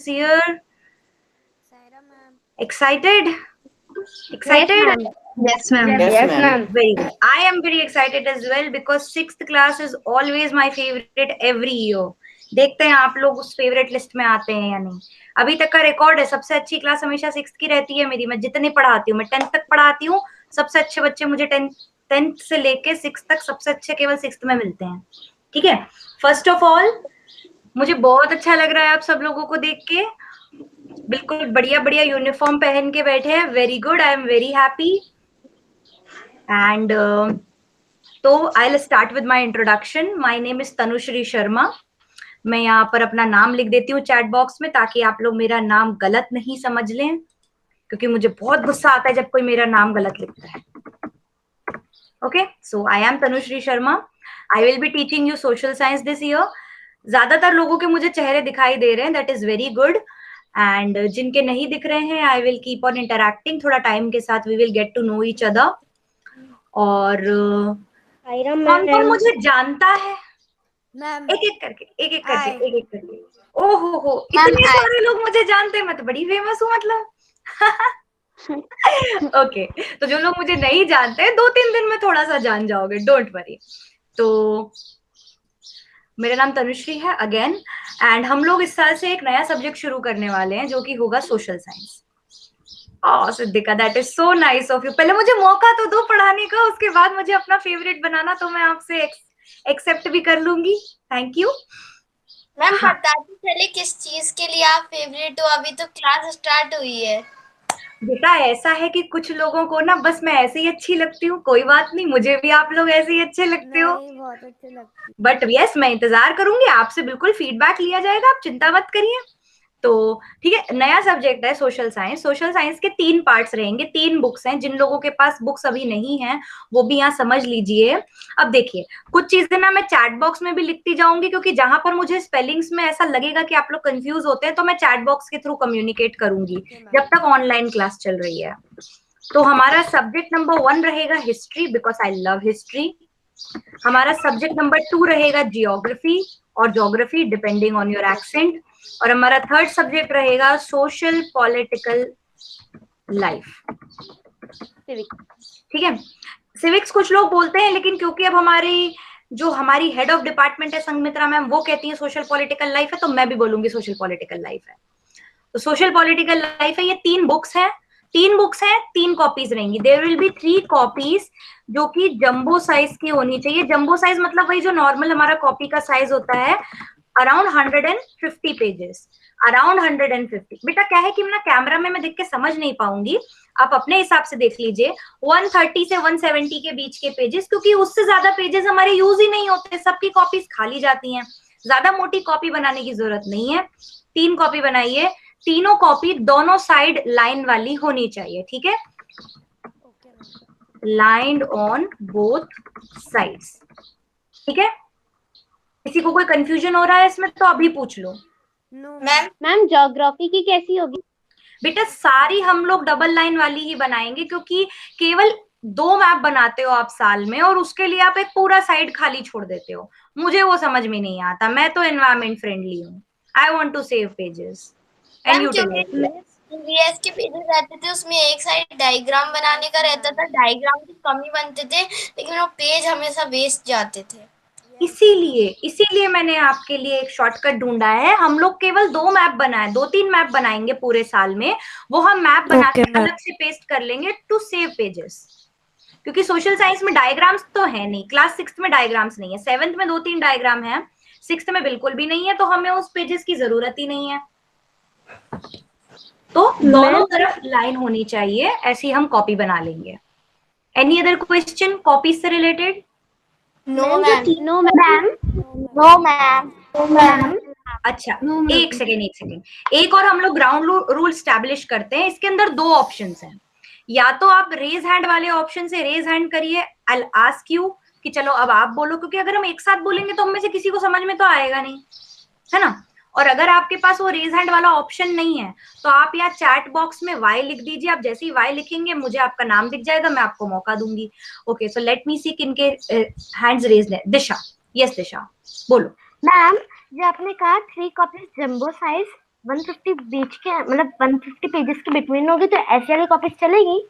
year? Saira ma'am. Excited? Yes, Excited? ma'am. Yes, ma'am. Yes, Yes, ma'am. ma'am. Very good. I am very excited as well because sixth class is always my favorite every year. देखते हैं आप लोग उस favourite list में आते हैं या नहीं. अभी तक का रिकॉर्ड है, सबसे अच्छी क्लास हमेशा सिक्स की रहती है मेरी. मैं जितने पढ़ाती हूँ, मैं 10th तक पढ़ाती हूँ, सबसे अच्छे बच्चे मुझे 10th से लेके 6th तक सबसे अच्छे केवल 6th में मिलते हैं. ठीक है. फर्स्ट ऑफ ऑल मुझे बहुत अच्छा लग रहा है आप सब लोगों को देख के. बिल्कुल बढ़िया बढ़िया यूनिफॉर्म पहन के बैठे हैं. Very good. I am very happy. And तो I will start with my introduction. My name is Tanushree Sharma. मैं यहाँ पर अपना नाम लिख देती हूँ चैट बॉक्स में ताकि आप लोग मेरा नाम गलत नहीं समझ लें, क्योंकि मुझे बहुत गुस्सा आता है जब कोई मेरा नाम गलत लिखता है. Okay, so I am Tanushree Sharma. I will be teaching you social science this year. ज्यादातर लोगों के मुझे चेहरे दिखाई दे रहे हैं, that is very good. And जिनके नहीं दिख रहे हैं, I will keep on interacting. थोड़ा टाइम के साथ we will get to know each other. और कौन कौन मुझे जानता है? मैम. एक एक करके एक एक करके Hi. एक एक करके. ओहो, इतने सारे लोग मुझे जानते हैं. मैं तो बड़ी फेमस हूँ मतलब. ओके, तो जो लोग मुझे नहीं जानते हैं, 2-3 दिन में थोड़ा सा जान जाओगे, डोंट वरी. तो मेरा नाम तनुश्री है अगेन. एंड हम लोग इस साल से एक नया सब्जेक्ट शुरू करने वाले हैं जो कि होगा social science. Siddhika, that is so nice of you. पहले मुझे मौका तो दो पढ़ाने का, उसके बाद मुझे अपना फेवरेट बनाना तो मैं आपसे एक्सेप्ट भी कर लूंगी. Thank you. मैम बताते चले किस चीज के लिए आप फेवरेट हो. अभी तो क्लास स्टार्ट हुई है. बेटा ऐसा है कि कुछ लोगों को ना बस मैं ऐसे ही अच्छी लगती हूँ. कोई बात नहीं, मुझे भी आप लोग ऐसे ही अच्छे लगते हो. नहीं, बहुत अच्छे लगते. बट यस, मैं इंतजार करूंगी. आपसे बिल्कुल फीडबैक लिया जाएगा, आप चिंता मत करिए. तो ठीक है, नया सब्जेक्ट है सोशल साइंस. सोशल साइंस के 3 पार्ट्स रहेंगे, 3 बुक्स हैं. जिन लोगों के पास बुक्स अभी नहीं है वो भी यहाँ समझ लीजिए. अब देखिए, कुछ चीजें ना मैं चैट बॉक्स में भी लिखती जाऊंगी, क्योंकि जहां पर मुझे स्पेलिंग्स में ऐसा लगेगा कि आप लोग कंफ्यूज होते हैं, तो मैं चैट बॉक्स के थ्रू कम्युनिकेट करूंगी जब तक ऑनलाइन क्लास चल रही है. तो हमारा सब्जेक्ट नंबर 1 रहेगा history, because I love history. हमारा सब्जेक्ट नंबर 2 रहेगा जियोग्राफी और geography, depending on your accent. और हमारा थर्ड सब्जेक्ट रहेगा सोशल पॉलिटिकल लाइफ. ठीक है. सिविक्स कुछ लोग बोलते हैं, लेकिन क्योंकि अब हमारी हेड ऑफ डिपार्टमेंट है संगमित्रा मैम, वो कहती है सोशल पॉलिटिकल लाइफ है, तो मैं भी बोलूंगी सोशल पॉलिटिकल लाइफ है. तो सोशल पॉलिटिकल लाइफ है. ये 3 बुक्स हैं. 3 कॉपीज रहेंगी. देयर विल बी 3 कॉपीज जो कि जंबो साइज की होनी चाहिए. जंबो साइज मतलब वही जो नॉर्मल हमारा कॉपी का साइज होता है, अराउंड 150 पेजेस. अराउंड 150. बेटा क्या है कि ना कैमरा में मैं देख के समझ नहीं पाऊंगी, आप अपने हिसाब से देख लीजिए. 130 से 170 के बीच के पेजेस, क्योंकि उससे ज्यादा पेजेस हमारे यूज ही नहीं होते, सबकी कॉपीज खाली जाती हैं. ज्यादा मोटी कॉपी बनाने की जरूरत नहीं है. 3 कॉपी बनाइए. तीनों कॉपी दोनों साइड लाइन वाली होनी चाहिए. ठीक है, लाइंड ऑन बोथ साइड्स. ठीक है. किसी को कोई कंफ्यूजन हो रहा है इसमें तो अभी पूछ लो. मैम ज्योग्राफी की कैसी होगी? बेटा सारी हम लोग डबल लाइन वाली ही बनाएंगे, क्योंकि केवल 2 मैप बनाते हो आप साल में, और उसके लिए आप एक पूरा साइड खाली छोड़ देते हो. मुझे वो समझ में नहीं आता. मैं तो एनवायरमेंट फ्रेंडली हूँ. I want to save pages and utilise. वीएस के पेजेस रहते थे, उसमें एक साइड डायग्राम बनाने का रहता था. डायग्राम की कमी बनते थे, लेकिन वो पेज हमेशा वेस्ट जाते थे. इसीलिए मैंने आपके लिए एक शॉर्टकट ढूंढा है. हम लोग केवल 2 मैप बनाए, 2-3 मैप बनाएंगे पूरे साल में. वो हम मैप बना के अलग से पेस्ट कर लेंगे टू सेव पेजेस. क्योंकि सोशल साइंस में डायग्राम्स तो है नहीं. क्लास 6th में डायग्राम्स नहीं है. 7th में 2-3 डायग्राम है, 6th में बिल्कुल भी नहीं है, तो हमें उस पेजेस की जरूरत ही नहीं है. तो दोनों तरफ लाइन होनी चाहिए, ऐसी हम कॉपी बना लेंगे. एनी अदर क्वेश्चन कॉपी से related? No ma'am. No ma'am. No ma'am. अच्छा, एक सेकेंड. एक और हम लोग ग्राउंड रूल स्टैब्लिश करते हैं. इसके अंदर 2 ऑप्शंस हैं. या तो आप रेज हैंड वाले ऑप्शन से रेज हैंड करिए. आई विल आस्क यू कि चलो अब आप बोलो, क्योंकि अगर हम एक साथ बोलेंगे तो हम में से किसी को समझ में तो आएगा नहीं, है ना. और अगर आपके पास वो रेज हैंड वाला ऑप्शन नहीं है, तो आप यहाँ चैट बॉक्स में वाई लिख दीजिए. आप जैसे ही वाई लिखेंगे मुझे आपका नाम दिख जाएगा, मैं आपको मौका दूंगी. ओके, सो लेट मी सी किनके हैंड्स रेज्ड है. दिशा. यस दिशा, बोलो. मैम जो आपने कहा 3 कॉपीज जंबो साइज, 150 बीच के मतलब 150 पेजेस के बिटवीन होगी तो ऐसी वाली कॉपीज चलेगी?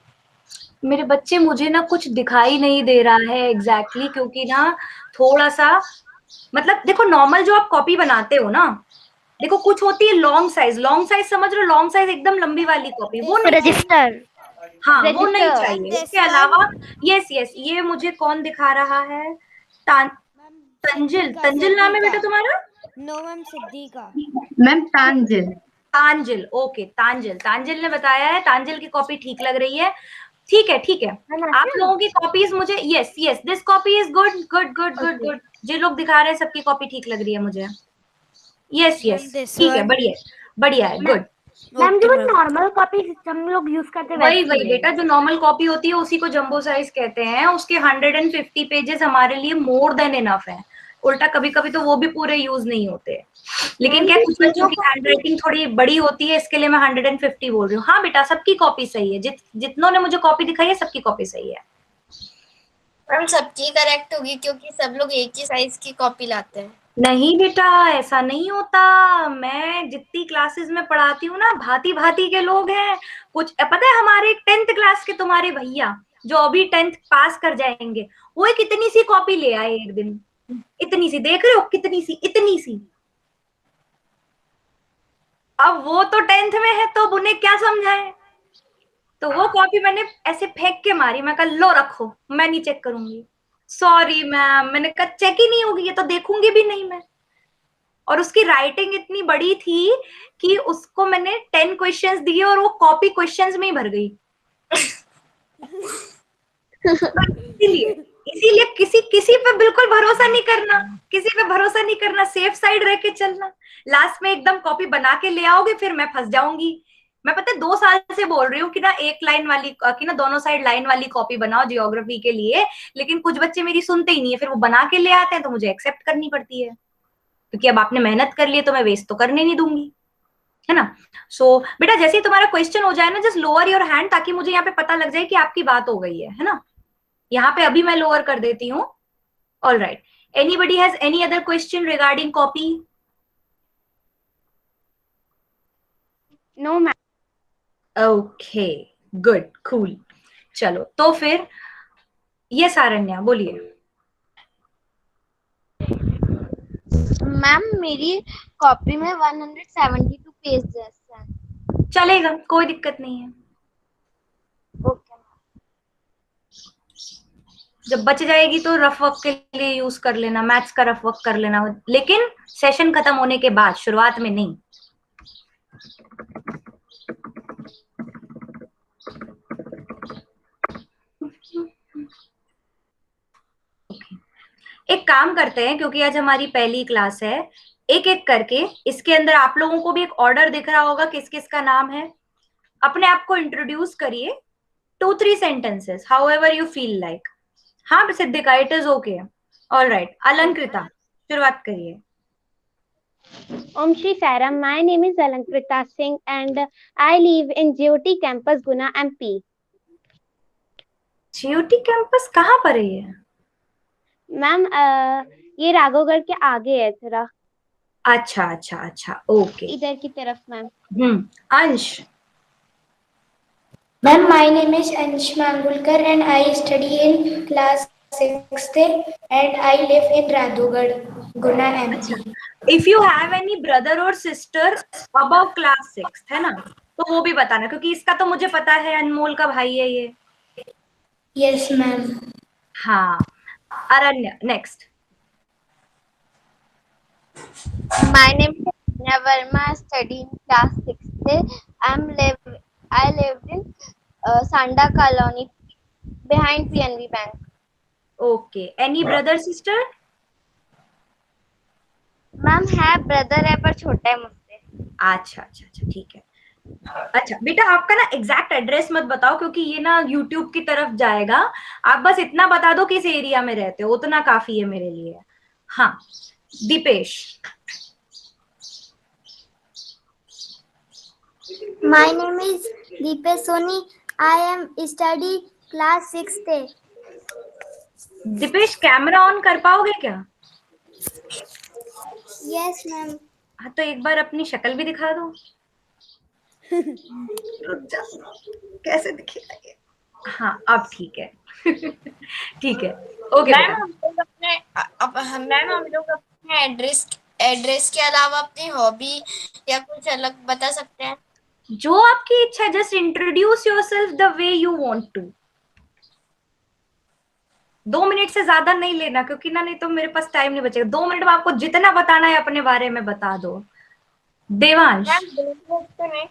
मेरे बच्चे मुझे ना कुछ दिखाई नहीं दे रहा है एग्जैक्टली क्योंकि ना थोड़ा सा मतलब देखो नॉर्मल जो आप कॉपी बनाते हो ना, देखो कुछ होती है लॉन्ग साइज समझ रहे हो, लॉन्ग साइज एकदम लंबी वाली कॉपी वो नहीं, रजिस्टर। हाँ वो नहीं रजिस्टर। चाहिए। this उसके one, अलावा यस यस, ये मुझे कौन दिखा रहा है? मैम तंजिल, सिद्दीका, तंजिल नाम है बेटा तुम्हारा? No ma'am Siddiqa. Ma'am Tanzil. Tanzil, okay Tanzil, Tanzil ने बताया है तांजिल की कॉपी ठीक लग रही है। ठीक है ठीक है, आप लोगों की कॉपीज मुझे yes yes this copy is good good good good good, जो लोग दिखा रहे हैं सबकी कॉपी ठीक लग रही है मुझे। यस मैम यस this ठीक है, one, बढ़िया बढ़िया है, गुड। मैम okay जो मैम। नॉर्मल कॉपी हम लोग यूज करते हैं वही वैसी वही है। बेटा, जो नॉर्मल कॉपी होती है उसी को जंबो साइज कहते हैं, उसके 150 पेजेस हमारे लिए मोर देन इनफ है। उल्टा कभी कभी तो वो भी पूरे यूज नहीं होते, लेकिन क्या कुछ बच्चों की हैंड राइटिंग थोड़ी बड़ी होती है, इसके लिए मैं 150 बोल रही हूँ। हाँ बेटा सबकी कॉपी सही है, जितनों ने मुझे कॉपी दिखाई है सबकी कॉपी सही है। मैम सबकी करेक्ट होगी क्योंकि सब लोग एक ही साइज की कॉपी लाते हैं। नहीं बेटा ऐसा नहीं होता, मैं जितनी क्लासेस में पढ़ाती हूँ ना भांति भांति के लोग हैं। कुछ पता है, हमारे 10th क्लास के तुम्हारे भैया जो अभी 10th पास कर जाएंगे, वो एक इतनी सी कॉपी ले आए एक दिन, इतनी सी, देख रहे हो कितनी सी, इतनी सी। अब वो तो 10th में है तो अब उन्हें क्या समझाए, तो वो कॉपी मैंने ऐसे फेंक के मारी, मैं कहा लो रखो मैं नहीं चेक करूंगी। सॉरी मैम, मैंने कहा चेक ही नहीं होगी ये तो देखूंगी भी नहीं मैं। और उसकी राइटिंग इतनी बड़ी थी कि उसको मैंने 10 क्वेश्चंस दिए और वो कॉपी क्वेश्चंस में ही भर गई। इसीलिए इसीलिए किसी किसी पे बिल्कुल भरोसा नहीं करना, किसी पे भरोसा नहीं करना, सेफ साइड रह के चलना। लास्ट में एकदम कॉपी बना के ले आओगे फिर मैं फंस जाऊंगी। मैं पता है 2 साल से बोल रही हूँ कि ना एक लाइन वाली, कि ना दोनों साइड लाइन वाली कॉपी बनाओ जियोग्राफी के लिए, लेकिन कुछ बच्चे मेरी सुनते ही नहीं है, फिर वो बना के ले आते हैं तो मुझे एक्सेप्ट करनी पड़ती है, क्योंकि अब आपने मेहनत कर ली है तो मैं वेस्ट तो करने नहीं दूंगी, है ना। सो बेटा जैसे ही तुम्हारा क्वेश्चन हो जाए ना, जस्ट लोअर योर हैंड, ताकि मुझे यहाँ पे पता लग जाए कि आपकी बात हो गई है ना। यहाँ पे अभी मैं लोअर कर देती हूँ। All right, anybody has any other question regarding copy? No ma'am. Okay good cool, चलो तो फिर ये सारण्या बोलिए। मैम मेरी कॉपी में 172 पेजेस हैं। चलेगा, कोई दिक्कत नहीं है। ओके। जब बच जाएगी तो रफ वर्क के लिए यूज कर लेना, मैथ्स का रफ वर्क कर लेना, लेकिन सेशन खत्म होने के बाद, शुरुआत में नहीं। एक काम करते हैं, क्योंकि आज हमारी पहली क्लास है, एक एक करके इसके अंदर आप लोगों को भी एक ऑर्डर दिख रहा होगा किस किस का नाम है, अपने आप को इंट्रोड्यूस करिए, 2-3 sentences however you feel like. हाँ Siddhika it is okay. All right, Alankrita शुरुआत करिए। Om Shri Sairam, my name is Alankrita Singh and I live in GOT campus Guna MP. GOT campus कहाँ पर है ये? मैम ये राघवगढ़ के आगे है थोड़ा, अच्छा अच्छा अच्छा, ओके। इधर की तरफ मैम। अंश। Ma'am, my name is Ansh Mangulkar and I study in class 6th and I live in Radhugad, Guna MP. If you have any brother और सिस्टर अबव क्लास 6 है ना, तो वो भी बताना, क्योंकि इसका तो मुझे पता है अनमोल का भाई है ये। Yes, ma'am. हाँ, अरण्य next. My name is Anya Verma. I study in class 6th. I lived in Sanda Colony behind PNB Bank. Okay, any brother sister? Ma'am है, ब्रदर है पर छोटा है मुझसे। अच्छा अच्छा अच्छा ठीक है। अच्छा बेटा आपका ना एग्जैक्ट एड्रेस मत बताओ, क्योंकि ये ना यूट्यूब की तरफ जाएगा। आप बस इतना बता दो किस एरिया में रहते हो, उतना काफी है मेरे लिए। हाँ Dipesh. My name is Deepesh Soni. I am study class 6th. Deepesh camera on कर पाओगे क्या? Yes, ma'am. हाँ तो एक बार अपनी शक्ल भी दिखा दो। रुक जा, कैसे दिखेगा ये? हाँ अब ठीक है। ठीक है, ओके मैम बेटा। हम लोग अपने मैम हम लोग अपने एड्रेस के अलावा अपनी हॉबी या कुछ अलग बता सकते हैं? जो आपकी इच्छा है, just introduce yourself the way you want to. 2 minute से ज्यादा नहीं लेना, क्योंकि ना नहीं तो मेरे पास टाइम नहीं बचेगा। 2 मिनट में आपको जितना बताना है अपने बारे में बता दो। देवांश। मैम 2 मिनट तो नहीं।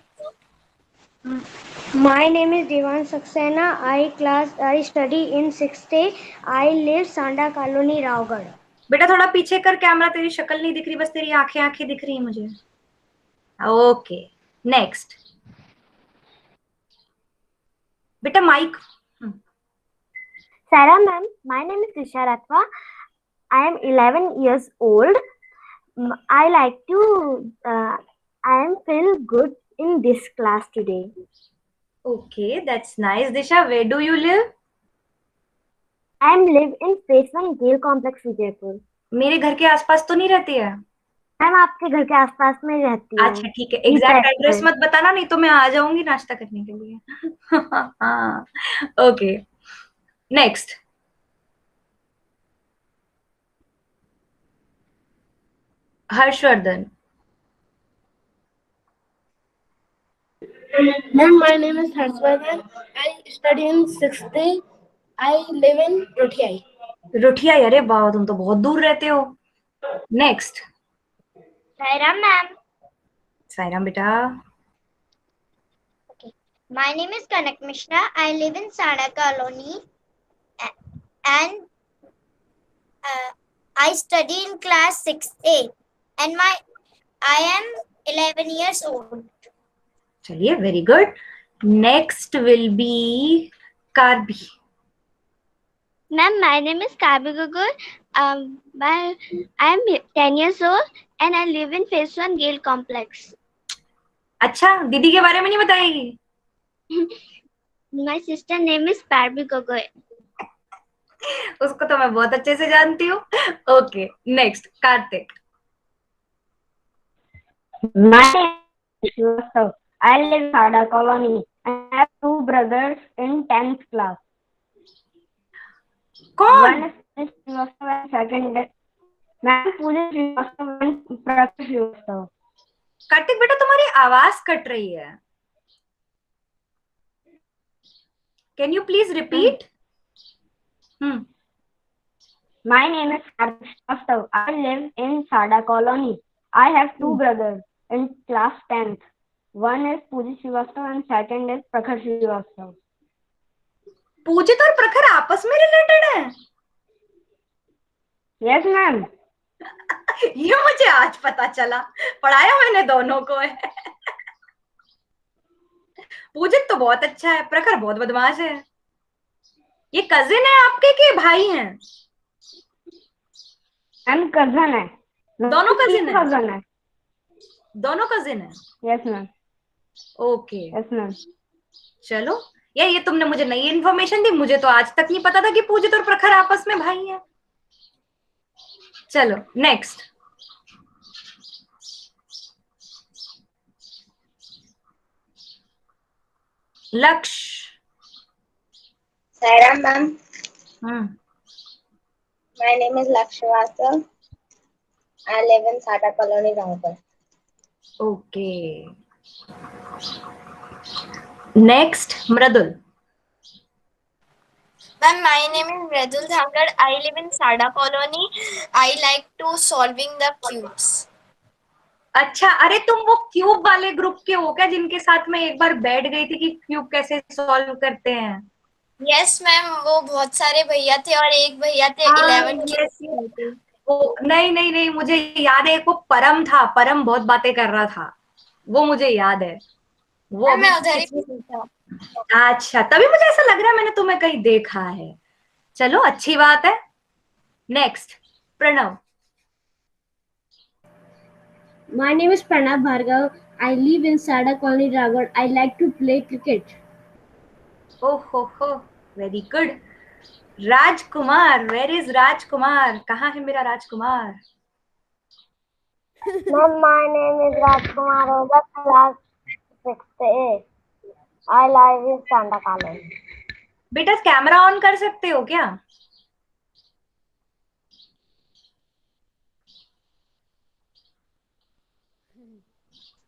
My name is Devan Saxena. I study in 6th A. I live Sanda Colony, Rawgad. बेटा थोड़ा पीछे कर कैमरा, तेरी शक्ल नहीं दिख रही, बस तेरी आंखें आंखें दिख रही है मुझे। Okay, next. बेटा mic. Sarah ma'am, my name is Disha Rathwa. I am 11 years old. I like to, I am feel good in this class today. Okay, that's nice. Disha, where do you live? I am live in phase 1 Gale Complex, Vijaypur. मेरे घर के आसपास तो नहीं रहती है? Ma'am आपके घर के आसपास में रहती हूँ। अच्छा ठीक है, एग्जैक्ट एड्रेस मत बताना, नहीं तो मैं आ जाऊंगी नाश्ता करने के लिए। हाँ, okay, next. Harshvardhan. Ma'am, my name is Harshvardhan. I study in 6th A. I live in Rotiai. रुठिया? अरे बाबा, तुम तो बहुत दूर रहते हो। नेक्स्ट। Saira ma'am. सायराम बेटा। My name is Kanak Mishra. I live in Sada Colony and I study in class 6A and I am 11 years old. चलिए, very good. Next will be Karbi. Ma'am, my name is Kabi Gugur. I am 10 years old and I live in Phase 1 Gale Complex. अच्छा, दीदी के बारे में नहीं बताएगी? My sister name is Parvi Gogoi. उसको तो मैं बहुत अच्छे से जानती हूँ। Okay, next Kartik. My name is Srivastav. I live in Sada Colony. I have 2 brothers in 10th class. कौन? One is Srivastav and second is Ma'am Pooja Srivastav and Prakash Srivastav. Kartik बेटा, तुम्हारी आवाज कट रही है। Can you please repeat? My name is Karthik Srivastav. I live in Sada Colony. I have 2 brothers in class 10th. One is Pooja Srivastav and second is Prakash Srivastav. पूजित और प्रखर आपस में रिलेटेड है? Yes, ma'am. ये मुझे आज पता चला, पढ़ाया मैंने दोनों को है। पूजित तो बहुत अच्छा है, प्रखर बहुत बदमाश है। ये कजिन है आपके कि भाई हैं? I'm cousin है। दोनों cousin है? cousin है। दोनों कजिन है? Yes, ma'am. Okay, Yes, ma'am. चलो, ये तुमने मुझे नई इन्फॉर्मेशन दी, मुझे तो आज तक नहीं पता था कि पूजित और प्रखर आपस में भाई हैं। चलो नेक्स्ट। लक्ष्य। Saira ma'am, hmm, my name is Lakshvasa. I live in Sada Colony, Rampur. Okay, next Mridul. Ma'am, my name is Mridul Thankar. I live in Sada Colony. I like to solving the cubes. अच्छा, अरे तुम वो cube वाले group के हो क्या, जिनके साथ मैं एक बार बैठ गई थी कि क्यूब कैसे सॉल्व करते हैं? Yes, मैम, वो बहुत सारे भैया थे और एक भैया थे 11 के। वो नहीं नहीं नहीं, मुझे याद है, एक वो परम था, परम बहुत बातें कर रहा था, वो मुझे याद है। वो मैं उधर ही था। अच्छा, तभी मुझे ऐसा लग रहा है मैंने तुम्हें कहीं देखा है। चलो, अच्छी बात है। Next, Pranav. My name is Pranav Bhargav. I live in Sada Colony, Rawgad. I like to play cricket. ओहो हो, very good. Rajkumar, where is Rajkumar? कहाँ है मेरा Rajkumar? Ma'am, my name is Rajkumar Oza, class 6th A. I live in Sanda Colony. बेटा camera on कर सकते हो क्या?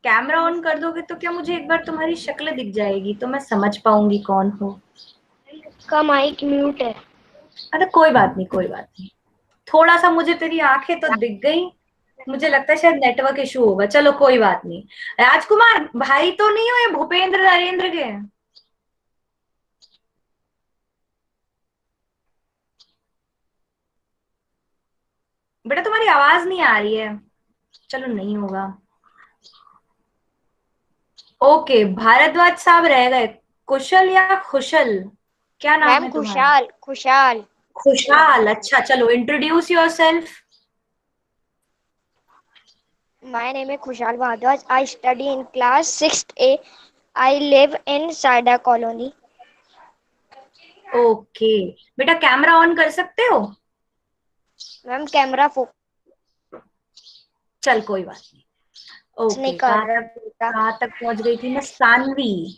कैमरा ऑन कर दोगे तो क्या मुझे एक बार तुम्हारी शक्ल दिख जाएगी तो मैं समझ पाऊंगी कौन हो। का माइक म्यूट है। अरे कोई बात नहीं, कोई बात नहीं। थोड़ा सा मुझे तेरी आंखें तो दिख गई, मुझे लगता है शायद नेटवर्क इशू होगा। चलो कोई बात नहीं। राजकुमार भाई तो नहीं हो ये भूपेंद्र नरेंद्र के? बेटा तुम्हारी आवाज नहीं आ रही है। चलो नहीं होगा। ओके, भारद्वाज साहब रह गए। कुशल या खुशल, क्या नाम मैम है तुम्हारा? खुशहाल। खुशहाल। अच्छा चलो, introduce yourself. My name is Khushal Bhardwaj. I study in class 6th A. I live in Sada Colony. Okay बेटा, कैमरा ऑन कर सकते हो? मैम कैमरा फोकस चल कोई बात नहीं। ओके, नहीं कर रहा बेटा। कहाँ तक पहुंच गई थी मैं? Saanvi.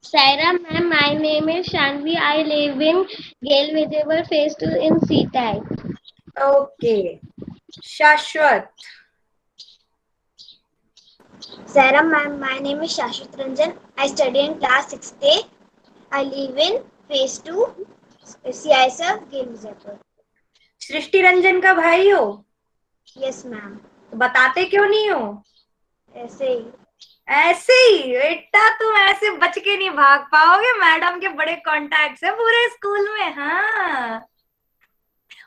Saira ma'am, my name is Shanvi. I live in Gale Vegetable Phase 2 in C-Type. Okay, शाश्वत। Sarah ma'am, my name is Shashwat Ranjan. I study in class 6th A. I live in phase 2, CISF, Game Vijaypur. सृष्टि रंजन का भाई हो? Yes ma'am. तो बताते क्यों नहीं हो? ऐसे ही। ऐसे ही बेटा, तुम ऐसे बच के नहीं भाग पाओगे। मैडम के बड़े कॉन्टैक्ट्स है पूरे स्कूल में। हाँ,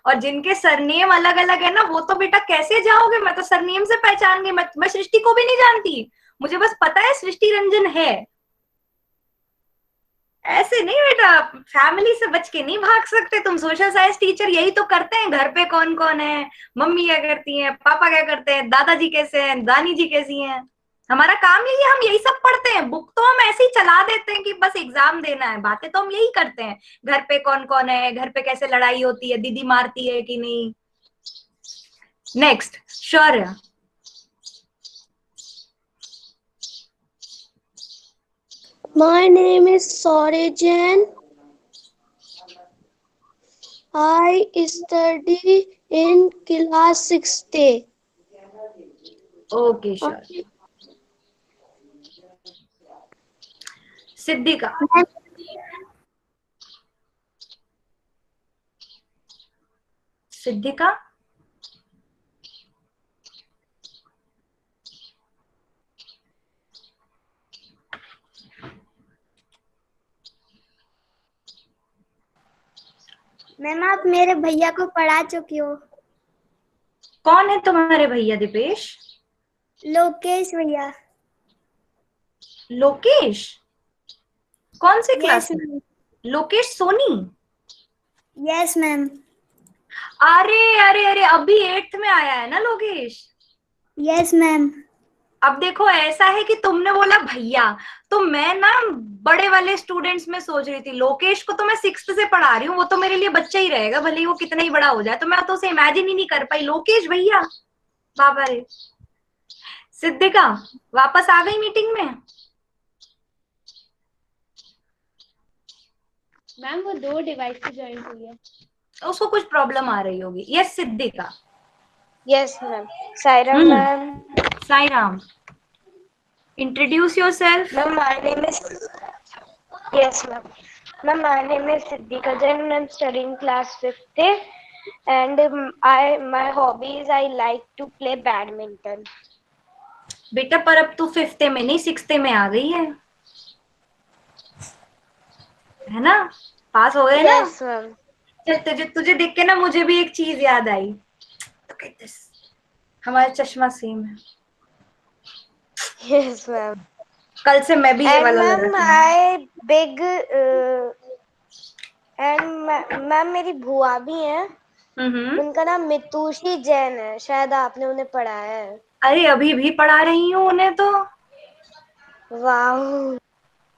और जिनके सरनेम अलग अलग है ना, वो तो बेटा कैसे जाओगे? मैं तो सरनेम से पहचान गई। मैं सृष्टि को भी नहीं जानती, मुझे बस पता है सृष्टि रंजन है। ऐसे नहीं बेटा, फैमिली से बच के नहीं भाग सकते तुम। सोशल साइंस टीचर यही तो करते हैं। घर पे कौन कौन है, मम्मी क्या करती हैं, पापा क्या करते हैं, दादाजी कैसे हैं, दानी जी कैसी हैं। हमारा काम यही है, हम यही सब पढ़ते हैं। बुक तो हम ऐसे ही चला देते हैं कि बस एग्जाम देना है, बातें तो हम यही करते हैं। घर पे कौन कौन है, घर पे कैसे लड़ाई होती है, दीदी मारती है कि नहीं। Next, Shaurya. My name is Saurya Jain. I study in class 6th A. Okay Shaurya. Siddhika. Siddhika. Ma'am आप मेरे भैया को पढ़ा चुकी हो। कौन है तुम्हारे भैया दीपेश? लोकेश भैया। लोकेश? कौन से क्लास यस में? लोकेश सोनी? Yes ma'am. अरे अरे अरे, अभी 8th में आया है ना लोकेश? Yes ma'am. अब देखो, ऐसा है कि तुमने बोला भैया, तो मैं ना बड़े वाले स्टूडेंट्स में सोच रही थी। लोकेश को तो मैं 6th से पढ़ा रही हूँ, वो तो मेरे लिए बच्चा ही रहेगा, भले ही वो कितना ही बड़ा हो जाए। तो मैं तो उसे इमेजिन ही नहीं कर पाई। लोकेश भैया, बाबा रे। सिद्धिका वापस आ गई मीटिंग में? मैम वो 2 डिवाइस से ज्वाइन हुई है। उसको कुछ प्रॉब्लम आ रही होगी। Yes Siddhika. Yes ma'am. Saira ma'am. Sai Ram, introduce yourself. Ma'am my name is yes ma'am. Ma'am my name is Siddhika Jain and I'm studying class 5th A and my hobbies I like to play badminton. बेटा पर अब तू 5th में नहीं 6th में आ गई है ना? पास हो गए ना? Yes ma'am. चल, तुझे तुझे देख के ना मुझे भी एक चीज याद आई। हमारा चश्मा सेम है। Yes ma'am. कल से मैं भी ये And वाला मैम लगा I big and मैम मेरी बुआ भी हैं। उनका नाम मितुषी जैन है, शायद आपने उन्हें पढ़ाया है। अरे अभी भी पढ़ा रही हूँ उन्हें तो। वाह।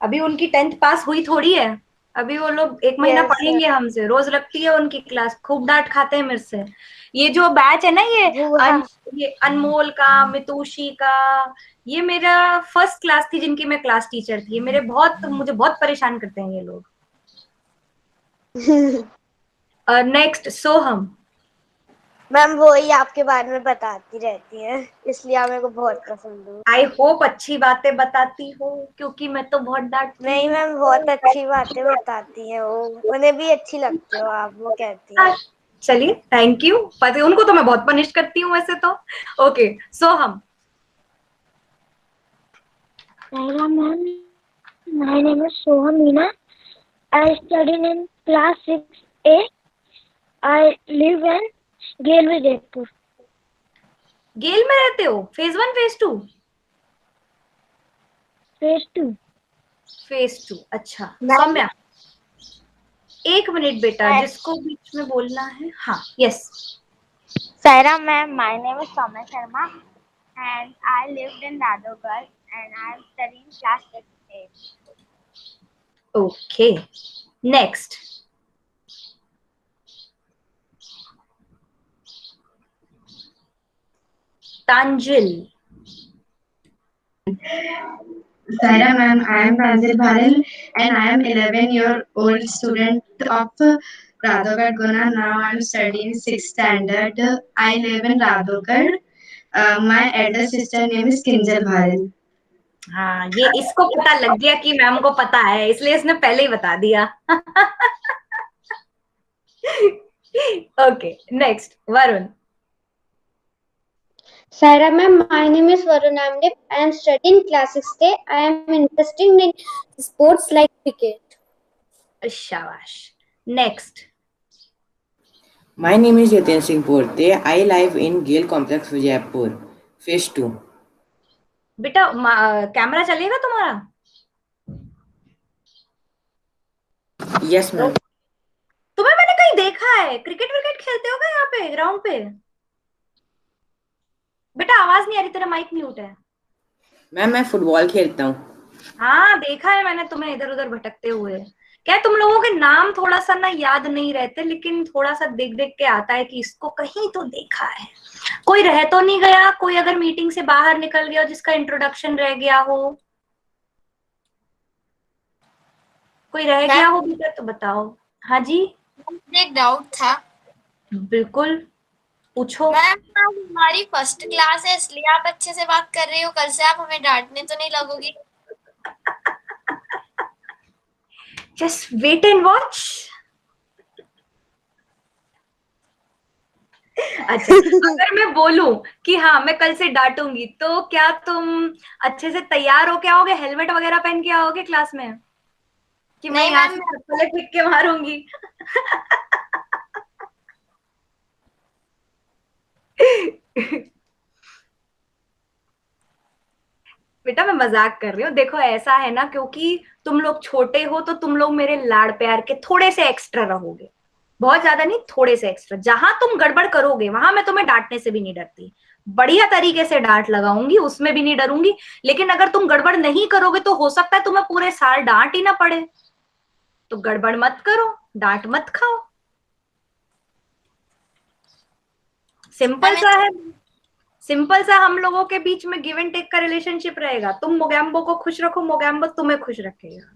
अभी उनकी 10th पास हुई थोड़ी है। अभी वो लोग 1 महीना Yes, पढ़ेंगे हमसे, रोज लगती है उनकी क्लास, खूब डांट खाते हैं मेरे से। ये जो बैच है ना, वो हाँ। ये अनमोल का, मितुषी का, ये मेरा फर्स्ट क्लास थी जिनकी मैं क्लास टीचर थी। मुझे बहुत परेशान करते हैं ये लोग। नेक्स्ट सोहम। मैम वही आपके बारे में बताती रहती है, इसलिए आप मेरे को बहुत पसंद हो। आई होप अच्छी बातें बताती हो, क्योंकि मैं तो बहुत डांटती नहीं हूँ। मैम, बहुत अच्छी बातें बताती हैं वो, उन्हें भी अच्छी लगती हो आप, वो कहती है। चलिए थैंक यू। पता है, उनको तो मैं बहुत पनिश करती हूँ वैसे तो। Okay Soham. Saira ma'am, my name is Soham Meena. I study in class 6A. I live in Gailway, Jaipur. गेल में रहते हो? Phase 1 phase 2? Phase 2. फेज 2, अच्छा। सौम्या, 1 मिनट बेटा, जिसको बीच में बोलना है। हाँ yes. Saira ma'am, my name is Soumya Sharma and I lived in Radhagarh and I am studying class 6A. Okay next. Tanzil. Saira ma'am, I am Pranjal Bharil and I am 11-year-old student of Radhagarh Guna. Now I am studying 6th standard. I live in Radhagarh. My elder sister name is Kinjal Bharil. हाँ, ये इसको पता लग गया कि ma'am को पता है, इसलिए इसने पहले ही बता दिया। Okay next Varun. Saira ma'am, my name is Varun Amdip. I am studying class 6A. I am interested in sports like cricket. शाबाश। Next. My name is Yathen Singh Porte. I live in Gale Complex, Jaipur. Phase 2. बेटा camera चलेगा तुम्हारा? Yes, ma'am. तुम्हें मैंने कहीं देखा है, cricket wicket खेलते हो क्या यहाँ पे ग्राउंड पे? बेटा आवाज नहीं आ रही, तेरा माइक म्यूट है। मैम मैं फुटबॉल खेलता हूँ। हाँ देखा है मैंने तुम्हें इधर उधर भटकते हुए। क्या तुम लोगों के नाम थोड़ा सा ना याद नहीं रहते, लेकिन थोड़ा सा देख देख के आता है कि इसको कहीं तो देखा है। कोई रह तो नहीं गया? कोई अगर मीटिंग से बाहर निकल गया जिसका इंट्रोडक्शन रह गया हो? कोई रह गया हो बेटा तो बताओ। हाँ जी, मुझे एक डाउट था। बिल्कुल पूछो। मैम हमारी फर्स्ट क्लास है, इसलिए आप अच्छे से बात कर रही हो, कल से आप हमें डांटने तो नहीं लगोगी? Just wait and watch. अच्छा, अगर मैं बोलूं कि हाँ मैं कल से डांटूंगी, तो क्या तुम अच्छे से तैयार होके आओगे, हेलमेट वगैरह पहन के आओगे क्लास में, कि मैं यहाँ से चप्पलें फेंक के मारूंगी? बेटा मैं मजाक कर रही हूँ। देखो ऐसा है ना, क्योंकि तुम लोग छोटे हो तो तुम लोग मेरे लाड़ प्यार के थोड़े से एक्स्ट्रा रहोगे, बहुत ज्यादा नहीं, थोड़े से एक्स्ट्रा। जहां तुम गड़बड़ करोगे वहां मैं तुम्हें डांटने से भी नहीं डरती, बढ़िया तरीके से डांट लगाऊंगी, उसमें भी नहीं डरूंगी। लेकिन अगर तुम गड़बड़ नहीं करोगे तो हो सकता है तुम्हें पूरे साल डांट ही ना पड़े। तो गड़बड़ मत करो, डांट मत खाओ, सिंपल सा है। सिंपल सा हम लोगों के बीच में गिव एंड टेक का रिलेशनशिप रहेगा। तुम मोगैम्बो को खुश रखो, मोगैम्बो तुम्हें खुश रखेगा।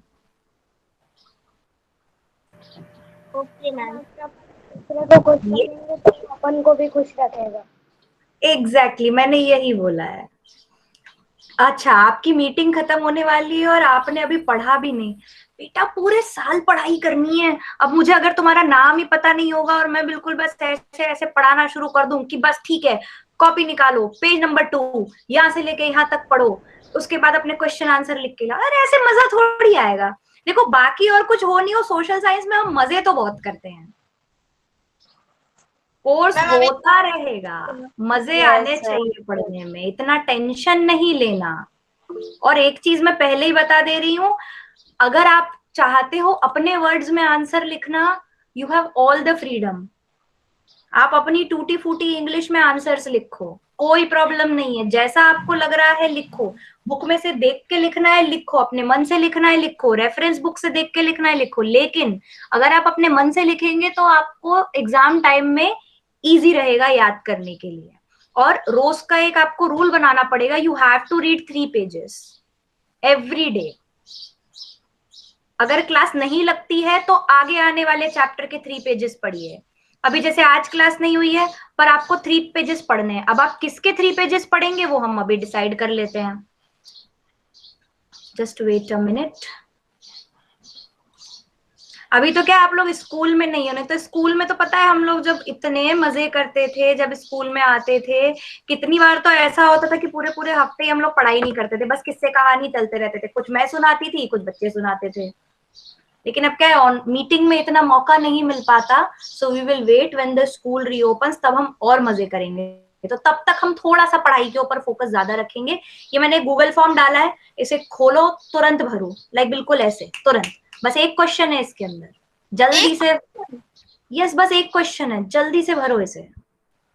Okay ma'am. तो खुश रखेंगे तो अपन को भी खुश रखेगा। एग्जैक्टली, मैंने यही बोला है। अच्छा, आपकी मीटिंग खत्म होने वाली है और आपने अभी पढ़ा भी नहीं। बेटा पूरे साल पढ़ाई करनी है। अब मुझे अगर तुम्हारा नाम ही पता नहीं होगा और मैं बिल्कुल बस ऐसे ऐसे पढ़ाना शुरू कर दूं कि बस ठीक है कॉपी निकालो, पेज नंबर 2 यहाँ से लेके यहाँ तक पढ़ो, उसके बाद अपने क्वेश्चन आंसर लिख के लाओ, अरे ऐसे मजा थोड़ी आएगा। देखो बाकी और कुछ हो नहीं हो, सोशल साइंस में हम मजे तो बहुत करते हैं। कोर्स होता रहेगा, मजे आने चाहिए पढ़ने में, इतना टेंशन नहीं लेना। और एक चीज मैं पहले ही बता दे रही हूँ, अगर आप चाहते हो अपने वर्ड्स में आंसर लिखना, you have all the freedom. आप अपनी टूटी फूटी इंग्लिश में आंसर्स लिखो, कोई प्रॉब्लम नहीं है, जैसा आपको लग रहा है लिखो, बुक में से देख के लिखना है लिखो, अपने मन से लिखना है लिखो, रेफरेंस बुक से देख के लिखना है लिखो, लेकिन अगर आप अपने मन से लिखेंगे तो आपको एग्जाम टाइम में इजी रहेगा याद करने के लिए। और रोज का एक आपको रूल बनाना पड़ेगा, you have to read 3 pages every day. अगर क्लास नहीं लगती है तो आगे आने वाले चैप्टर के 3 पेजेस पढ़िए। अभी जैसे आज क्लास नहीं हुई है पर आपको 3 पेजेस पढ़ने हैं, अब आप किसके 3 पेजेस पढ़ेंगे वो हम अभी डिसाइड कर लेते हैं। Just wait a minute. अभी तो क्या आप लोग स्कूल में नहीं हो, नहीं तो स्कूल में तो पता है हम लोग जब इतने मजे करते थे, जब स्कूल में आते थे, कितनी बार तो ऐसा होता था कि पूरे पूरे हफ्ते ही हम लोग पढ़ाई नहीं करते थे, बस किस्से कहानी चलते रहते थे, कुछ मैं सुनाती थी कुछ बच्चे सुनाते थे। लेकिन अब क्या है, मीटिंग में इतना मौका नहीं मिल पाता, so we will wait when the school reopens, तब हम और मजे करेंगे। तो तब तक हम थोड़ा सा पढ़ाई के ऊपर फोकस ज्यादा रखेंगे। ये मैंने गूगल फॉर्म डाला है, इसे खोलो तुरंत भरो, लाइक बिल्कुल ऐसे तुरंत। बस एक क्वेश्चन है इसके अंदर, जल्दी से। यस, बस एक क्वेश्चन है, जल्दी से भरो इसे।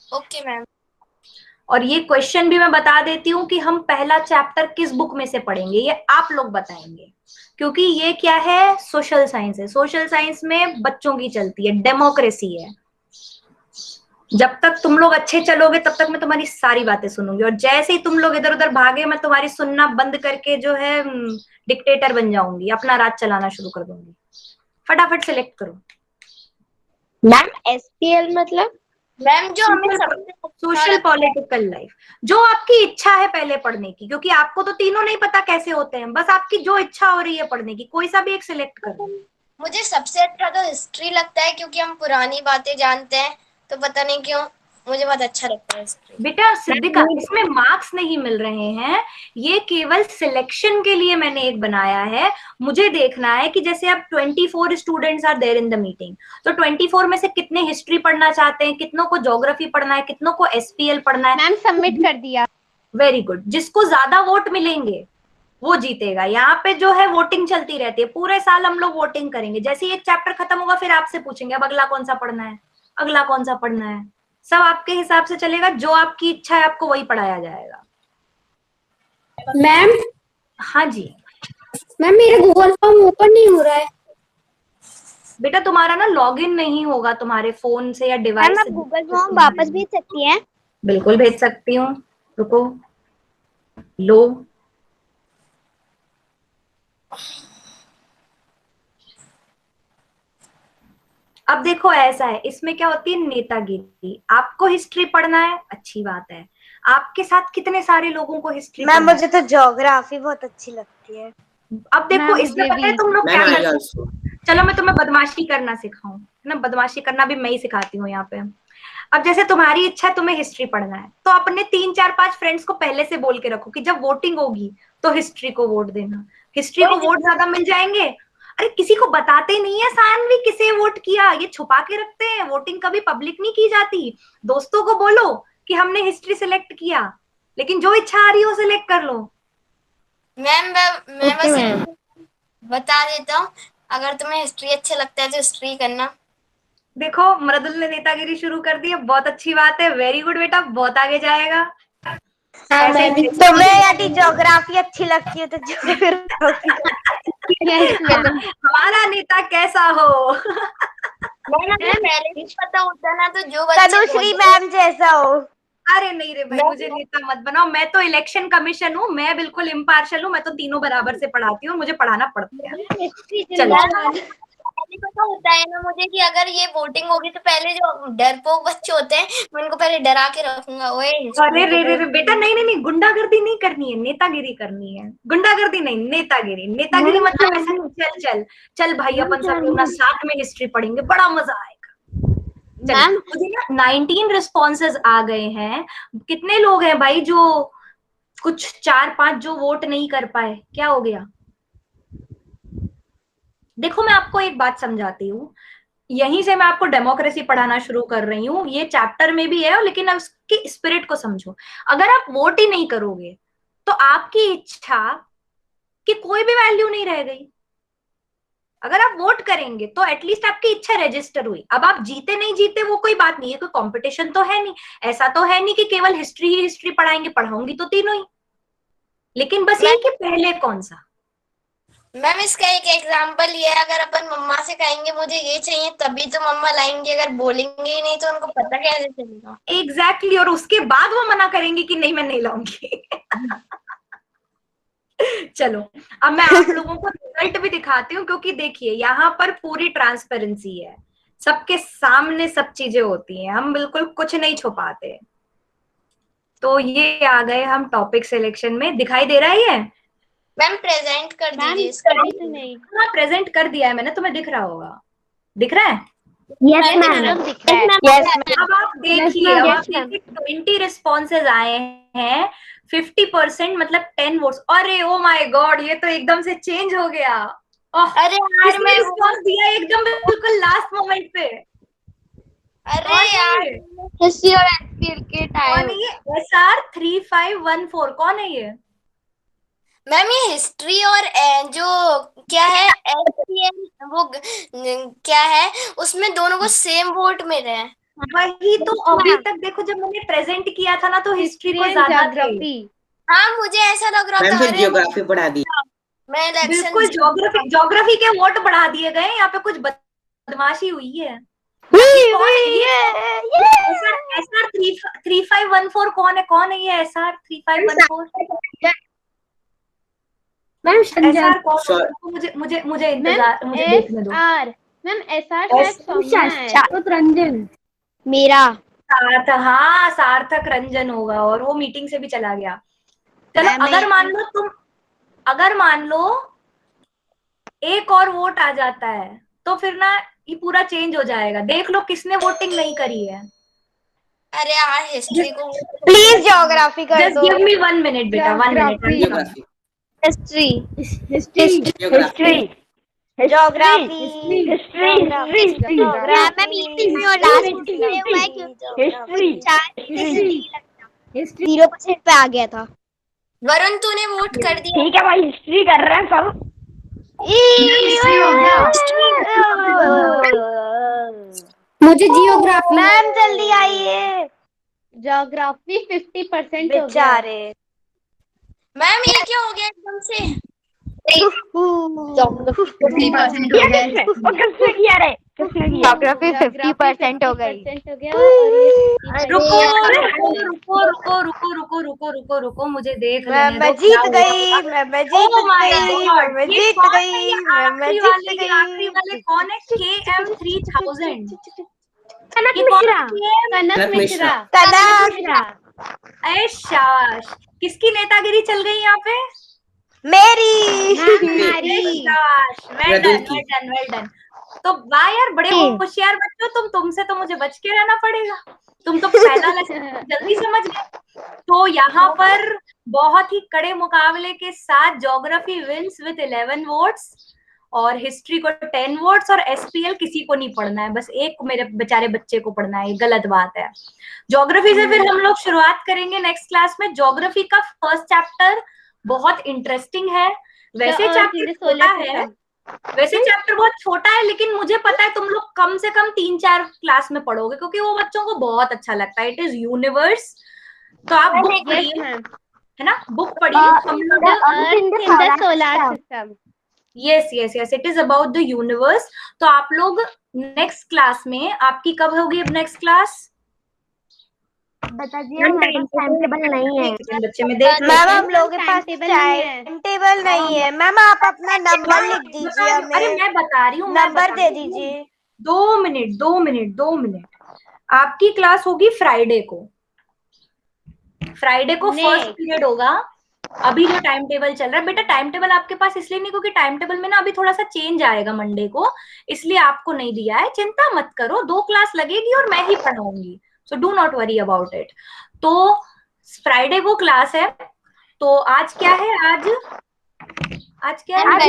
Okay ma'am. और ये क्वेश्चन भी मैं बता देती हूँ कि हम पहला चैप्टर किस बुक में से पढ़ेंगे, ये आप लोग बताएंगे, क्योंकि ये क्या है, सोशल साइंस है। सोशल साइंस में बच्चों की चलती है, डेमोक्रेसी है। जब तक तुम लोग अच्छे चलोगे तब तक मैं तुम्हारी सारी बातें सुनूंगी, और जैसे ही तुम लोग इधर उधर भागे मैं तुम्हारी सुनना बंद करके जो है डिक्टेटर बन जाऊंगी, अपना राज चलाना शुरू कर दूंगी। फटाफट सिलेक्ट करो। मैम एसपीएल मतलब? मैम जो हमें सबसे सोशल पॉलिटिकल लाइफ, जो आपकी इच्छा है पहले पढ़ने की, क्योंकि आपको तो तीनों नहीं पता कैसे होते हैं, बस आपकी जो इच्छा हो रही है पढ़ने की, कोई सा भी एक सिलेक्ट करो। मुझे सबसे अच्छा तो हिस्ट्री लगता है, क्योंकि हम पुरानी बातें जानते हैं, तो पता नहीं क्यों मुझे बहुत अच्छा लगता है हिस्ट्री। बेटा सिद्धिका, इसमें मार्क्स नहीं मिल रहे हैं, ये केवल सिलेक्शन के लिए मैंने एक बनाया है। मुझे देखना है कि जैसे अब 24 students are there in the meeting, तो 24 में से कितने हिस्ट्री पढ़ना चाहते हैं, कितनों को ज्योग्राफी पढ़ना है, कितनों को एसपीएल पढ़ना है। मैम सबमिट कर दिया। वेरी गुड, जिसको ज्यादा वोट मिलेंगे वो जीतेगा। यहाँ पे जो है वोटिंग चलती रहती है, पूरे साल हम लोग वोटिंग करेंगे। जैसे ही एक चैप्टर खत्म होगा फिर आपसे पूछेंगे अब अगला कौन सा पढ़ना है, अगला कौन सा पढ़ना है। सब आपके हिसाब से चलेगा, जो आपकी इच्छा है आपको वही पढ़ाया जाएगा। मैम। हाँ जी मैम, मेरा गूगल फॉर्म ओपन नहीं हो रहा है। बेटा तुम्हारा ना लॉगिन नहीं होगा तुम्हारे फोन से या डिवाइस मैम से। आप गूगल फॉर्म वापस भेज सकती हैं? बिल्कुल भेज सकती हूँ, रुको, लो। अब देखो ऐसा है, इसमें क्या होती है, नेतागिरी। आपको हिस्ट्री पढ़ना है, अच्छी बात है। आपके साथ कितने सारे लोगों को हिस्ट्री मैम पढ़ना मुझे तो ज्योग्राफी बहुत अच्छी लगती है। है। अब देखो इसमें पता है तुम लोग क्या कर सकते हो। चलो मैं तुम्हें बदमाशी करना सिखाऊं, है ना, बदमाशी करना भी मैं ही सिखाती हूँ यहाँ पे। अब जैसे तुम्हारी इच्छा है तुम्हें हिस्ट्री पढ़ना है, तो अपने 3 4 5 फ्रेंड्स को पहले से बोल के रखो कि जब वोटिंग होगी तो हिस्ट्री को वोट देना। हिस्ट्री को वोट ज्यादा मिल जाएंगे। अरे किसी को बताते नहीं है सानवी किसे वोट किया, ये छुपा के रखते हैं, वोटिंग कभी पब्लिक नहीं की जाती। दोस्तों को बोलो कि हमने हिस्ट्री सिलेक्ट किया, लेकिन जो इच्छा आ रही है वो सिलेक्ट कर लो। मैम मैं बस बता देता हूँ, अगर तुम्हें हिस्ट्री अच्छा लगता है तो हिस्ट्री करना। देखो मृदुल ने नेतागिरी शुरू कर दी है, बहुत अच्छी बात है, वेरी गुड बेटा, बहुत आगे जाएगा। तुम्हें यदि ज्योग्राफी अच्छी लगती है तो ज्योग्राफी हमारा नेता कैसा हो। पहले ही पता होता ना तो जो बच्चे तनुश्री मैम जैसा हो। अरे नहीं रे भाई, मुझे नेता मत बनाओ, मैं तो इलेक्शन कमीशन हूँ, मैं बिल्कुल इम्पार्शियल हूँ, मैं तो तीनों बराबर से पढ़ाती हूँ, मुझे पढ़ाना पड़ता है। चलो पता होता है ना मुझे कि अगर ये वोटिंग होगी तो पहले जो डरपोक बच्चे होते हैं मैं उनको पहले डरा के रखूंगा। ओए अरे रे बेटा, नहीं नहीं नहीं, गुंडागर्दी नहीं करनी है, नेतागिरी करनी है। गुंडागर्दी नहीं, नेतागिरी। नेतागिरी मतलब ऐसा नहीं, चल चल चल भाई अपन सब लोग ना साथ में हिस्ट्री पढ़ेंगे, बड़ा मजा आएगा। मुझे ना 19 रिस्पॉन्सेज आ गए हैं। कितने लोग हैं भाई जो कुछ 4 5 जो वोट नहीं कर पाए, क्या हो गया। देखो मैं आपको एक बात समझाती हूँ, यहीं से मैं आपको डेमोक्रेसी पढ़ाना शुरू कर रही हूँ, ये चैप्टर में भी है, लेकिन अब उसकी स्पिरिट को समझो। अगर आप वोट ही नहीं करोगे तो आपकी इच्छा की कोई भी वैल्यू नहीं रह गई। अगर आप वोट करेंगे तो एटलीस्ट आपकी इच्छा रजिस्टर हुई। अब आप जीते नहीं जीते वो कोई बात नहीं है, कोई कंपटीशन तो है नहीं, ऐसा तो है नहीं कि केवल हिस्ट्री ही हिस्ट्री पढ़ाएंगे, पढ़ाऊंगी तो तीनों ही, लेकिन बस यही कि पहले कौन सा। मैम इसका एक एग्जांपल ये है, अगर अपन मम्मा से कहेंगे मुझे ये चाहिए तभी तो मम्मा लाएंगे, अगर बोलेंगे ही नहीं तो उनको पता कैसे चलेगा। एग्जैक्टली, और उसके बाद वो मना करेंगी कि नहीं मैं नहीं लाऊंगी। चलो अब मैं आप लोगों को रिजल्ट भी दिखाती हूँ, क्योंकि देखिए यहाँ पर पूरी ट्रांसपेरेंसी है, सबके सामने सब चीजें होती हैं, हम बिल्कुल कुछ नहीं छुपाते। तो ये आ गए हम टॉपिक सिलेक्शन में, दिखाई दे रहा है ये? मैम प्रेजेंट कर दीजिए इसका। नहीं, हाँ प्रेजेंट कर दिया है मैंने, तुम्हें दिख रहा होगा, दिख रहा है? Yes ma'am. अब आप देखिए, अब आप देखिए 20 रिस्पॉन्सेज आए हैं, 50% मतलब 10 वोट्स। अरे ओ माय गॉड, ये तो एकदम से चेंज हो गया। अरे यार मैं रिस्पॉन्स दिया एकदम बिल्कुल लास्ट मोमेंट पे। अरे यार हिस्ट्री और एसपीएल के कौन टाइम। है ये? SR3514 कौन है ये? मैम ये हिस्ट्री और जो क्या है एसपीएल वो क्या है, उसमें दोनों को सेम वोट मिले हैं। वही तो अभी तक देखो, जब मैंने प्रेजेंट किया था ना तो हिस्ट्री को ज्यादा थे। हाँ मुझे ऐसा लग रहा मैम था। फिर अरे जियोग्राफी पढ़ा दी। मैं बिल्कुल, इलेक्शन ज्योग्राफी के वोट बढ़ा दिए गए, यहाँ पे कुछ बदमाशी हुई है। SR3514 कौन है? कौन है ये SR3514? मैम SR कौन है? मुझे इंतजार, मुझे देखने दो। Ma'am SR Ranjan. मेरा सार्थक, हाँ सार्थक रंजन होगा, और वो मीटिंग से भी चला गया। चलो अगर मान लो एक और वोट आ जाता है तो फिर ना ये पूरा चेंज हो जाएगा। देख लो किसने वोटिंग नहीं करी है। अरे यार हिस्ट्री को प्लीज ज्योग्राफी कर जस्ट दो। गिव मी 1 मिनट बेटा, 1 minute. Geography history geography geography मैं मीटिंग में और लास्ट में हुआ है क्योंकि 0% पे आ गया था। वरुण तूने वोट कर दिया? ठीक है भाई, हिस्ट्री कर रहे हैं सब। मुझे जियोग्राफी। मैम जल्दी आइए। ज्योग्राफी 50% हो गया। बेचारे मैम ये क्या हो गया एकदम से? 50% हो गया। किसने किया रे? किसने किया? ज्योग्राफी 50% हो गई। रुको, मुझे देख मैं लेने दो। जीत गई, मैं जीत गई, मैं जीत गई, मैं जीत गई। आखिरी वाले कौन है? KM3000। कनक मिश्रा। अरे शाबाश, किसकी नेतागिरी चल गई यहाँ पे? मेरी वेल डन। तो वाह यार, बड़े होशियार बच्चों, तुमसे तो मुझे बच के रहना पड़ेगा, तुम तो पहला लेसन जल्दी समझ गए। तो यहाँ पर बहुत ही कड़े मुकाबले के साथ ज्योग्राफी विंस विद 11 वोट्स, और हिस्ट्री को 10 वोट्स, और एसपीएल किसी को नहीं पढ़ना है, बस एक मेरे बेचारे बच्चे को पढ़ना है। ये गलत बात है। ज्योग्राफी से फिर हम लोग शुरुआत करेंगे नेक्स्ट क्लास में। ज्योग्राफी का फर्स्ट चैप्टर बहुत इंटरेस्टिंग है। वैसे चैप्टर छोटा है, बहुत छोटा है, लेकिन मुझे पता है तुम लोग कम से कम 3-4 क्लास में पढ़ोगे, क्योंकि वो बच्चों को बहुत अच्छा लगता है। It is universe. तो आप बुक पढ़िए, है ना, बुक पढ़िए। हम लोग solar system. Yes, it is about the universe. तो आप लोग नेक्स्ट क्लास में, आपकी कब होगी अब नेक्स्ट क्लास? बता दिया, हमारे पास टाइम टेबल नहीं है। बच्चे में देख मैम हम लोगों के पास टाइम टेबल नहीं है। मैम आप अपना नंबर लिख दीजिए हमें। अरे मैं बता रही हूँ, नंबर दे दीजिए। 2 मिनट। आपकी क्लास होगी फ्राइडे को फर्स्ट पीरियड होगा। अभी जो टाइम टेबल चल रहा है बेटा, टाइम टेबल आपके पास इसलिए नहीं क्योंकि टाइम टेबल में ना अभी थोड़ा सा चेंज आएगा मंडे को, इसलिए आपको नहीं दिया है। चिंता मत करो, 2 क्लास लगेगी और मैं ही पढ़ाऊंगी, so do not worry about it. तो फ्राइडे को क्लास है। तो आज क्या है? आज क्या है? आज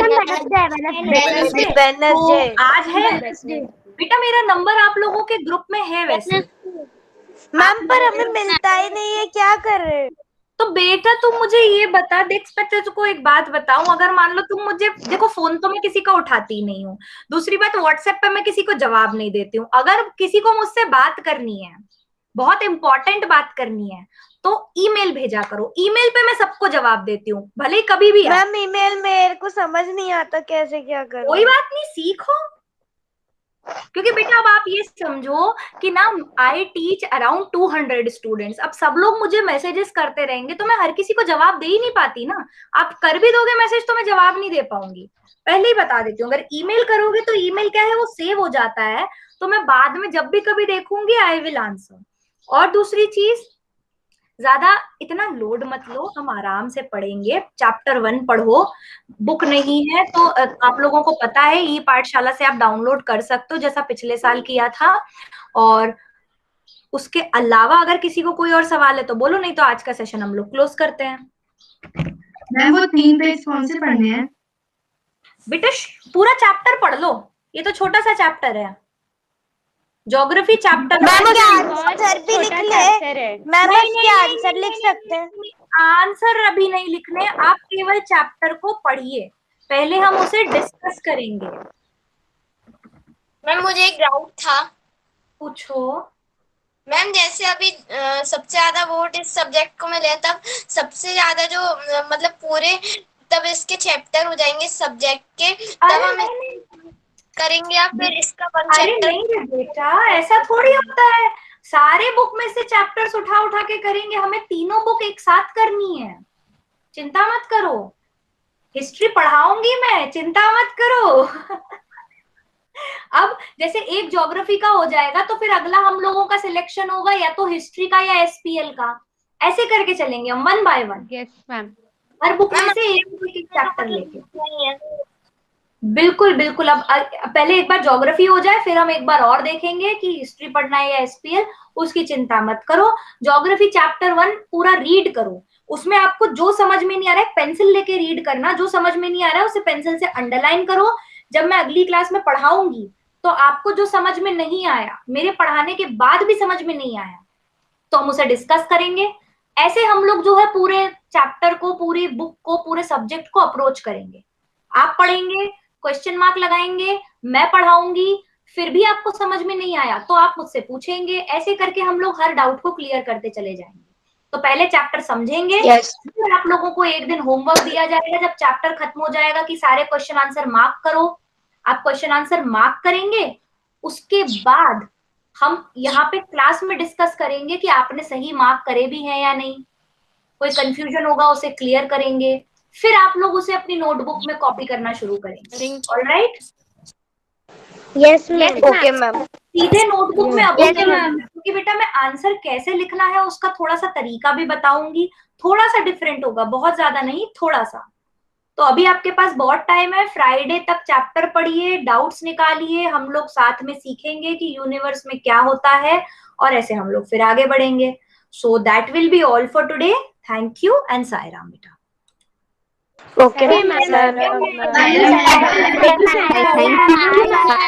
है बेटा, मेरा नंबर आप लोगों के ग्रुप में है वैसे। मैम पर हमें मिलता ही नहीं है, क्या कर रहे? तो बेटा तुम मुझे ये बता, देख मैं तुझको एक बात बताऊं, अगर मान लो तुम मुझे, देखो फोन तो मैं किसी का उठाती ही नहीं हूँ, दूसरी बात व्हाट्सएप पे मैं किसी को जवाब नहीं देती हूँ, अगर किसी को मुझसे बात करनी है, बहुत इंपॉर्टेंट बात करनी है, तो ईमेल भेजा करो, ईमेल पे मैं सबको जवाब देती हूँ, भले ही कभी भी आए। मैम ईमेल मेरे को समझ नहीं आता कैसे क्या करूं। कोई बात नहीं, सीखो, क्योंकि बेटा अब आप ये समझो कि ना आई टीच अराउंड 200 स्टूडेंट्स, अब सब लोग मुझे मैसेजेस करते रहेंगे तो मैं हर किसी को जवाब दे ही नहीं पाती ना, आप कर भी दोगे मैसेज तो मैं जवाब नहीं दे पाऊंगी, पहले ही बता देती हूँ। अगर ईमेल करोगे तो ईमेल क्या है, वो सेव हो जाता है, तो मैं बाद में जब भी कभी देखूंगी आई विल आंसर। और दूसरी चीज, ज्यादा इतना लोड मत लो, हम आराम से पढ़ेंगे, चैप्टर 1 पढ़ो, बुक नहीं है तो आप लोगों को पता है ई पाठशाला से आप डाउनलोड कर सकते हो, जैसा पिछले साल किया था। और उसके अलावा अगर किसी को कोई और सवाल है तो बोलो, नहीं तो आज का सेशन हम लोग क्लोज करते हैं। मैम वो 3 पेज कौन से पढ़ने हैं? बेटा पूरा चैप्टर पढ़ लो, ये तो छोटा सा चैप्टर है, ज्योग्राफी चैप्टर। मैम आंसर भी लिख ले, मैम उसके आंसर लिख सकते हैं। आंसर अभी नहीं लिखने, आप केवल चैप्टर को पढ़िए, पहले हम उसे डिस्कस करेंगे। मैम मुझे एक डाउट था। पूछो। मैम जैसे अभी सबसे ज्यादा वोट इस सब्जेक्ट को मिले, तब सबसे ज्यादा जो मतलब पूरे तब इसके चैप्टर हो जाएंगे सब्जेक्ट के, तब हम करेंगे या फिर इसका वन चैप्टर? नहीं रे बेटा, ऐसा थोड़ी होता है, सारे बुक में से चैप्टर्स उठा उठा के करेंगे, हमें तीनों बुक एक साथ करनी है, चिंता मत करो, हिस्ट्री पढ़ाऊंगी मैं, चिंता मत करो। अब जैसे एक ज्योग्राफी का हो जाएगा तो फिर अगला हम लोगों का सिलेक्शन होगा या तो हिस्ट्री का या एसपीएल का, ऐसे करके चलेंगे हम 1 बाय 1। Yes ma'am. हर बुक में से एक चैप्टर लेके। बिल्कुल बिल्कुल। अब पहले एक बार ज्योग्राफी हो जाए, फिर हम एक बार और देखेंगे कि हिस्ट्री पढ़ना है या एसपीएल, उसकी चिंता मत करो। ज्योग्राफी चैप्टर 1 पूरा रीड करो, उसमें आपको जो समझ में नहीं आ रहा है पेंसिल लेके रीड करना, जो समझ में नहीं आ रहा है उसे पेंसिल से अंडरलाइन करो। जब मैं अगली क्लास में पढ़ाऊंगी तो आपको जो समझ में नहीं आया, मेरे पढ़ाने के बाद भी समझ में नहीं आया, तो हम उसे डिस्कस करेंगे। ऐसे हम लोग जो है पूरे चैप्टर को, पूरी बुक को, पूरे सब्जेक्ट को अप्रोच करेंगे। आप पढ़ेंगे, क्वेश्चन मार्क लगाएंगे, मैं पढ़ाऊंगी, फिर भी आपको समझ में नहीं आया तो आप मुझसे पूछेंगे, ऐसे करके हम लोग हर डाउट को क्लियर करते चले जाएंगे। तो पहले चैप्टर समझेंगे, फिर आप लोगों को एक दिन होमवर्क दिया जाएगा, जब चैप्टर खत्म हो जाएगा कि सारे क्वेश्चन आंसर मार्क करो, आप क्वेश्चन आंसर मार्क करेंगे। उसके बाद हम यहाँ पे क्लास में डिस्कस करेंगे कि आपने सही मार्क करे भी हैं या नहीं, कोई कंफ्यूजन होगा उसे क्लियर करेंगे, फिर आप लोग उसे अपनी नोटबुक में कॉपी करना शुरू करेंगे। Alright? Yes ma'am. Okay ma'am. सीधे नोटबुक में अब क्योंकि बेटा मैं आंसर कैसे लिखना है उसका थोड़ा सा तरीका भी बताऊंगी, थोड़ा सा डिफरेंट होगा, बहुत ज्यादा नहीं, थोड़ा सा। तो अभी आपके पास बहुत टाइम है, फ्राइडे तक चैप्टर पढ़िए, डाउट्स निकालिए, हम लोग साथ में सीखेंगे कि यूनिवर्स में क्या होता है, और ऐसे हम लोग फिर आगे बढ़ेंगे। So that will be all for today. Thank you and Sairam बेटा। Okay ma'am.